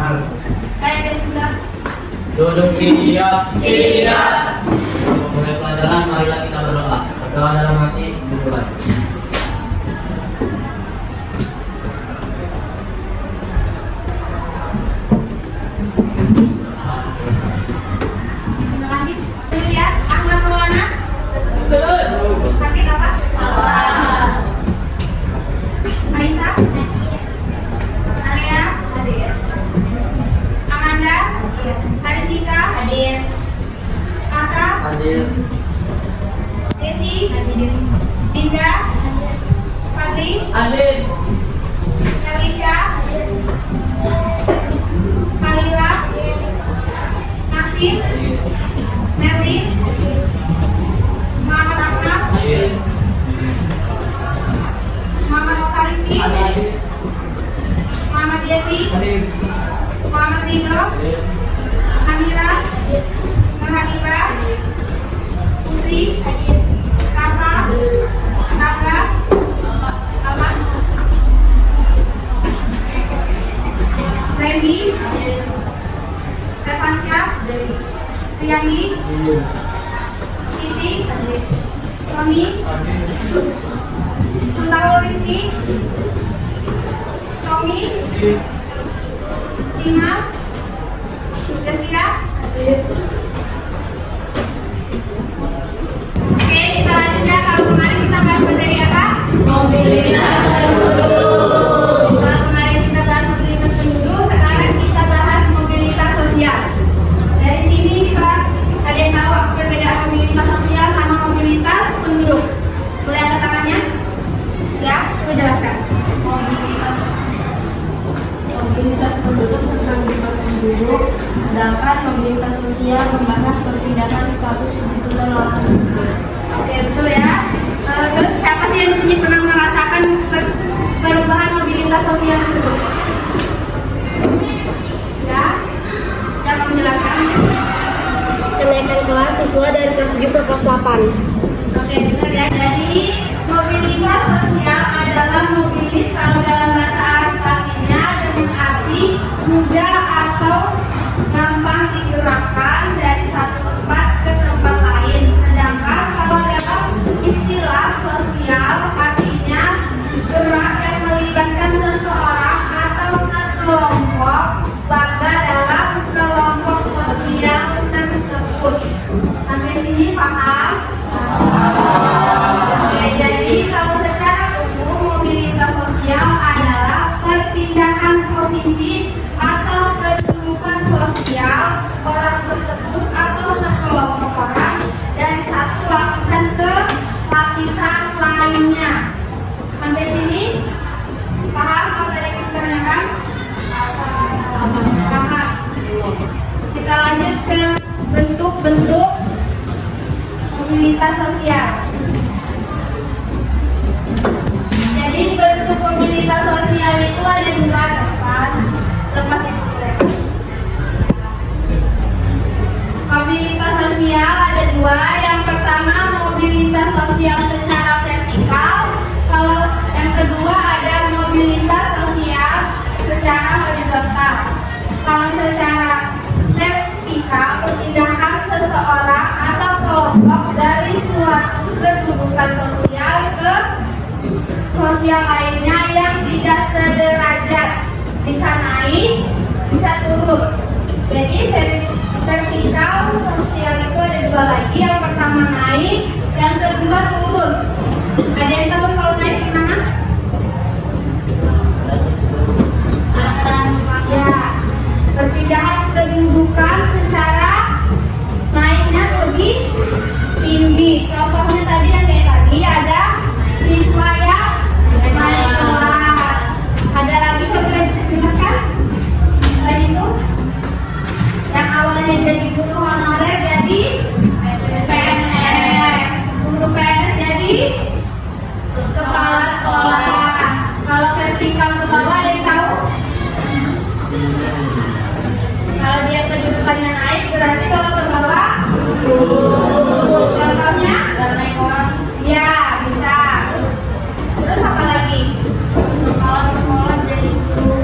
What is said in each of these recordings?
Baik, sudah. Duduk siap. Siap. Mulai pelajaran, marilah kita berdoa. Berdoa dalam hati, dimulai. Terima kasih. Lihat Ahmad Maulana. Sakit apa? Aisyah. Alia. Amanda. Arisika. Aka. Hadir. Desi. Dinda. Fadli. Hadir. Elisha. Kalila. Nakir. Merli. Muhammad Ahmad. Hadir. Muhammad Al-Fariski. Hadir. Muhammad Jeffrey. Hadir. Muhammad Rido. Hadir. Amira. Nurhakibah. Putri. Rafa. Naga. Salma. Randy. Revansyah. Riyani. Siti. Roni. Hadir. Suntahul Rizki. Tommy. Sina. Jessica. Oke, kita lanjut ya. Kalau kemarin kita bahas materi apa? Mobilitas penduduk. Kalau kemarin kita bahas mobilitas penduduk, sekarang kita bahas mobilitas sosial. Dari sini kita ada yang tahu apa perbedaan mobilitas sosial sama mobilitas penduduk? Boleh angkat tangannya? Ya, aku jelaskan. Mobilitas penduduk tentang jumlah penduduk, sedangkan mobilitas sosial membahas perpindahan status kebutuhan orang tersebut. Oke, betul ya. Terus siapa sih yang di sini pernah merasakan perubahan mobilitas sosial tersebut? Ya, yang kamu jelaskan. Kenaikan kelas siswa dari kelas 7 ke kelas 8. Oke, benar ya. Jadi mobilitas sosial adalah mobilis kalau dalam bahasa Arab Latinnya dengan arti mudah atau gampang digerakkan dari satu tempat ke tempat lain. Sedangkan kalau dalam istilah sosial artinya gerak yang melibatkan seseorang atau sekelompok warga dalam kelompok sosial tersebut. Sampai sini paham? Oke, jadi kalau secara umum mobilitas sosial adalah perpindahan posisi atau kedudukan sosial orang tersebut atau sekelompok orang dari satu lapisan ke lapisan lainnya. Sampai sini paham apa yang kita tanyakan? Paham. Kita lanjut ke bentuk-bentuk mobilitas sosial. Jadi bentuk mobilitas sosial itu ada dua, kan? Lepas itu. Mobilitas sosial ada dua. Yang pertama mobilitas sosial secara vertikal. Kalau yang kedua ada mobilitas sosial secara horizontal. Kalau secara vertikal perpindahan seseorang atau kelompok dari suatu kedudukan sosial ke sosial lainnya yang tidak sederajat, bisa naik, bisa turun. Jadi vertikal sosial itu ada dua lagi. Yang pertama naik, yang kedua turun. Ada yang tahu kalau naik gimana? Atas. Ya, perpindahan kedudukan secara naiknya lebih tinggi. Contohnya tadi yang kayak tadi ada siswa yang naik kelas. Ada lagi contoh yang bisa dijelaskan? Selain itu, yang awalnya jadi guru honorer jadi PNS, guru PNS jadi kepala sekolah. Kalau vertikal ke bawah ada yang tahu? Kalau dia kedudukannya naik berarti kalau ke bawah contohnya naik kelas. Ya, bisa. Terus apa lagi? Kalau sekolah jadi guru.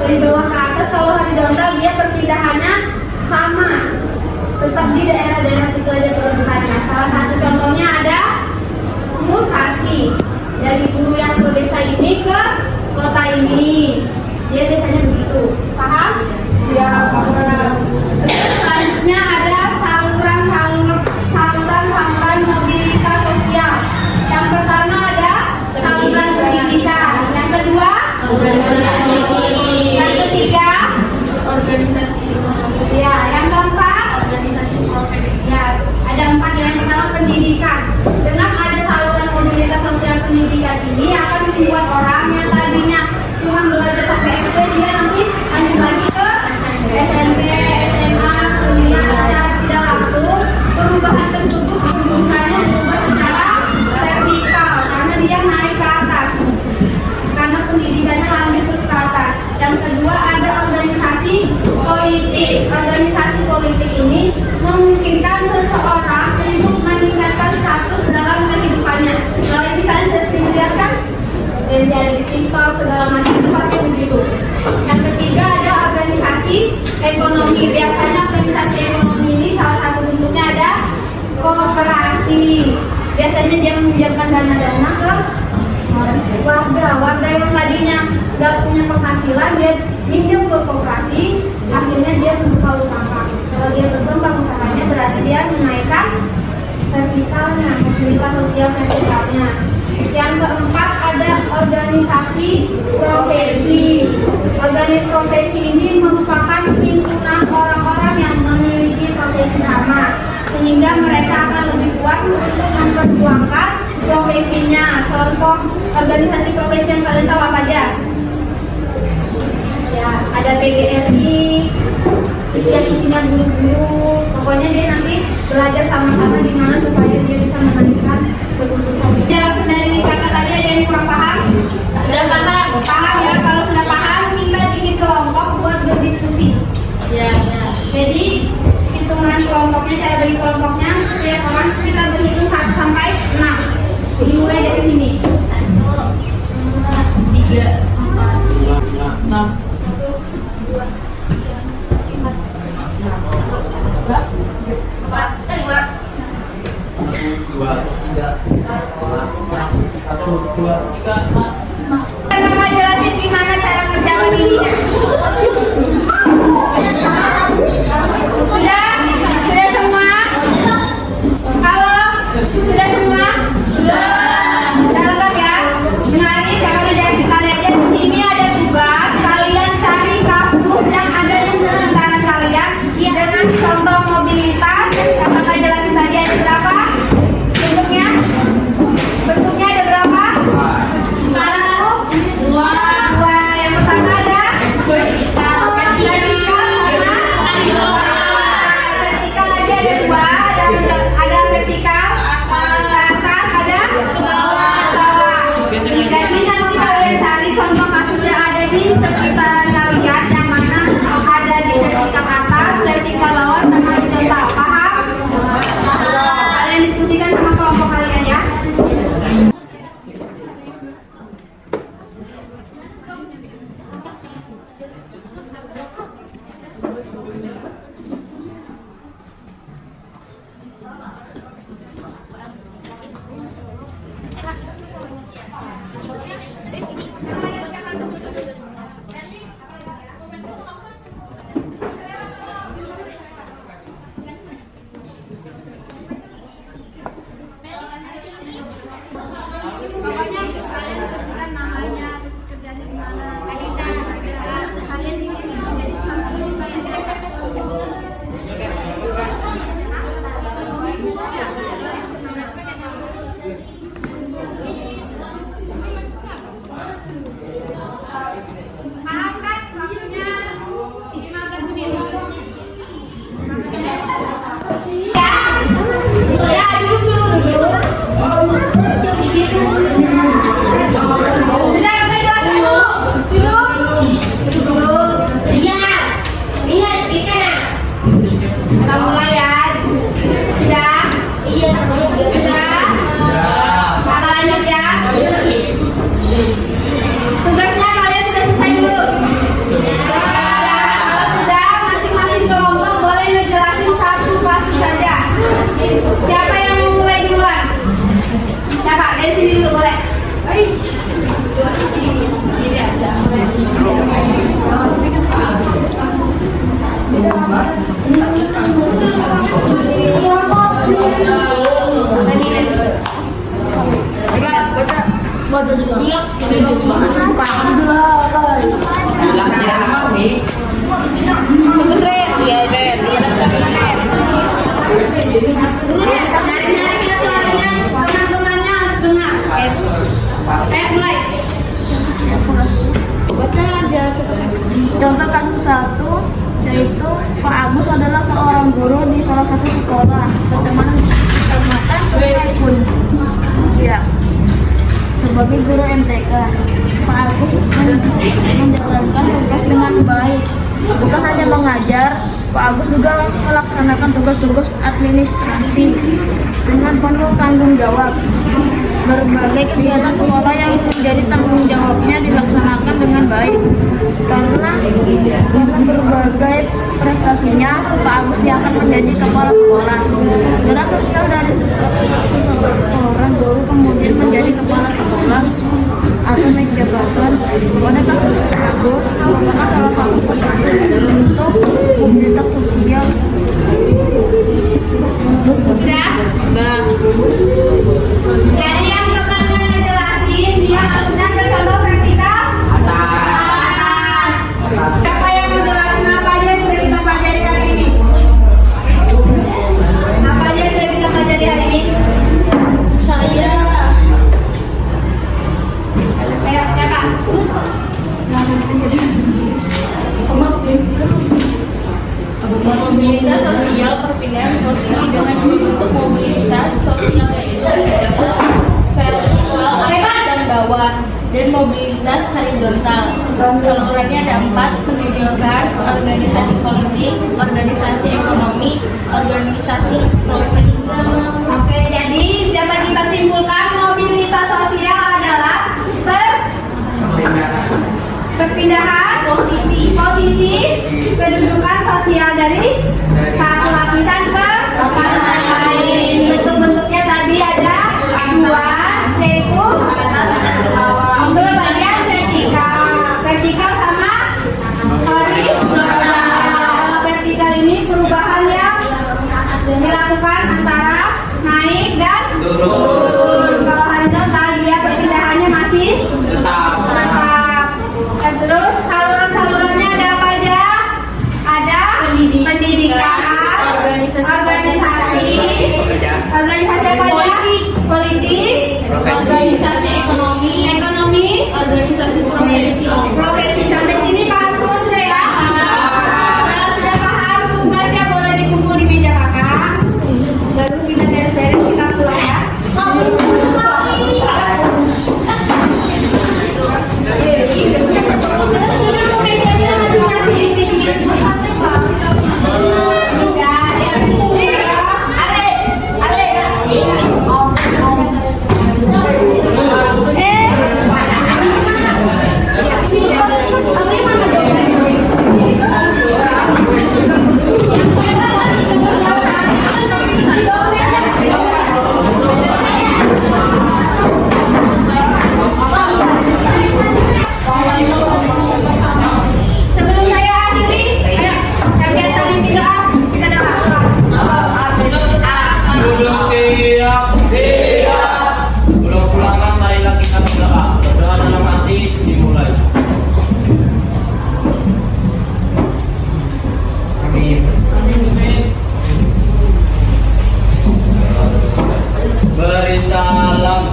dari bawah ke atas. Kalau horizontal dia perpindahannya sama, tetap di daerah-daerah situ aja perpindahannya. Salah satu contohnya ada mutasi dari guru yang ke desa ini ke kota ini, dia biasanya begitu, paham? Ya, paham. Terus selanjutnya ada saluran mobilitas sosial. Yang pertama ada saluran pendidikan, yang kedua Organisasi. yang ketiga Organisasi ekonomi. ya, yang keempat Organisasi profesi. ya, ada 4. Yang pertama pendidikan. Dengan ada saluran mobilitas sosial pendidikan ini akan membuat orang yang tadinya cuma belajar sampai SD, dia nanti lanjut lagi ke SMP, SMA, kuliah secara tidak langsung. Perubahan tersebut kedudukannya berubah secara vertikal karena dia naik ke atas, karena pendidikannya lanjut terus ke atas. Yang kedua ada organisasi politik. Organisasi politik ini memungkinkan seseorang untuk meningkatkan status dalam kehidupannya. Kalau ini kalian sudah sering lihat kan, dari TikTok segala macam itu pasti begitu. Yang ketiga ada organisasi ekonomi. Biasanya organisasi ekonomi ini salah satu bentuknya ada koperasi. Biasanya dia meminjamkan dana-dana ke warga yang tadinya nggak punya penghasilan, dia minjem ke koperasi, akhirnya dia membuka usaha. Kalau dia berkembang usahanya berarti dia menaikkan vertikalnya, mobilitas sosial vertikalnya. Yang keempat ada organisasi profesi. Organisasi profesi ini merupakan himpunan orang-orang yang memiliki profesi sama, sehingga mereka akan lebih kuat untuk memperjuangkan profesinya. Contoh organisasi profesi yang kalian tahu apa aja? Ya, ada PGRI, itu yang isinya guru-guru. Pokoknya dia nanti belajar sama-sama gimana supaya dia bisa menanyakan kebutuhan. Jelas dari kakak tadi ada yang kurang paham? Sudah paham? Paham ya? Kalau sudah paham, kita bikin kelompok buat berdiskusi. Ya. Jadi hitungan kelompoknya, cara bagi kelompoknya setiap orang kita berhitung 1 sampai 6. Dimulai dari sini. 1, 2, 3, 4, 6. 2, 3, 4, 1, 2, 3, 4. Kakak jelasin gimana cara ngerjain ininya. Sudah? Sudah semua? Halo? Sudah semua? Sudah. Sudah lengkap ya? Dengarin, kakak jelasin kalian aja. Di sini ada tugas, kalian cari kasus yang ada di sekitaran kalian dengan contoh mobilitas. Kakak jelasin tadi ada berapa? Bentuknya? Bentuknya ada berapa? 1, 2. Yang pertama ada vertikal lagi ada 2, ada vertikal ke atas, ada ke bawah. Jadi nanti kalian cari contoh kasus yang ada di sekitaran kalian yang mana ada di vertikal atas, vertikal bawah, sama horizontal. Paham? Kalian diskusikan sama kelompok kalian ya. Pokoknya kalian sebutkan namanya, terus kerjanya gimana. Kalian ini menjadi semangat paham kan waktunya 15 menit. Ya, duduk. Bisa kami jelasin dulu? Duduk. Lihat di kanan. Kita mulai ya. Sudah? Iya. Sudah? Maka lanjut ya. Tugasnya kalian sudah selesai belum? sini dulu boleh. Ini ada. Nyari-nyari kita suaranya, teman-temannya harus dengar. Mulai. Baca aja. Contoh kasus 1, yaitu Pak Agus adalah seorang guru di salah satu sekolah kecamatan Sukmaikun. Ya, sebagai guru MTK, Pak Agus menjalankan tugas dengan baik. Bukan hanya mengajar, Pak Agus juga melaksanakan tugas-tugas administrasi dengan penuh tanggung jawab. Berbagai kegiatan sekolah yang menjadi tanggung jawabnya dilaksanakan dengan baik. Karena berbagai prestasinya, Pak Agus diangkat menjadi kepala sekolah. Gerak sosial dari seorang guru kemudian menjadi kepala sekolah atau naik jabatan. Pada kasus Pak Agus merupakan salah satu bentuk mobilitas sosial. Sudah? Jadi yang teman-teman ngejelasin, dia harusnya ke contoh vertikal atas. Siapa yang mau jelasin apa aja yang sudah kita pelajari hari ini? Apa aja yang sudah kita pelajari hari ini? Saya Ayo, siapa? mobilitas sosial perpindahan posisi dengan bentuk mobilitas sosial yaitu vertikal atas dan bawah dan mobilitas horizontal. Salurannya ada 4: pendidikan, organisasi politik, organisasi ekonomi, organisasi profesional. Oke, jadi dapat kita simpulkan mobilitas sosial adalah perpindahan posisi kedudukan sosial dari satu lapisan ke lapisan lain. Bentuk-bentuknya tadi ada 2, yaitu Atas dan ke bawah. itu bagian vertikal sama horizontal. Kalau vertikal ini perubahan yang dilakukan antara naik dan turun. Kalau horizontal dia perpindahannya masih tetap. Terus saluran-salurannya ada apa aja? Ada pendidikan, organisasi apa aja? Politik, Organisasi ekonomi, organisasi profesi. Sampai sini paham semua sudah ya? Kalau sudah paham, tugasnya boleh dikumpul di meja kakak. Baru kita beres-beres, kita pulang ya. Duduk ke mejanya masing-masing. Sebelum saya akhiri, ayo yang biasa mimpi doa, kita doa. Duduk siap. Pulang-pulangan marilah kita berdoa. Berdoa dalam hati dimulai. Amin. Beri salam.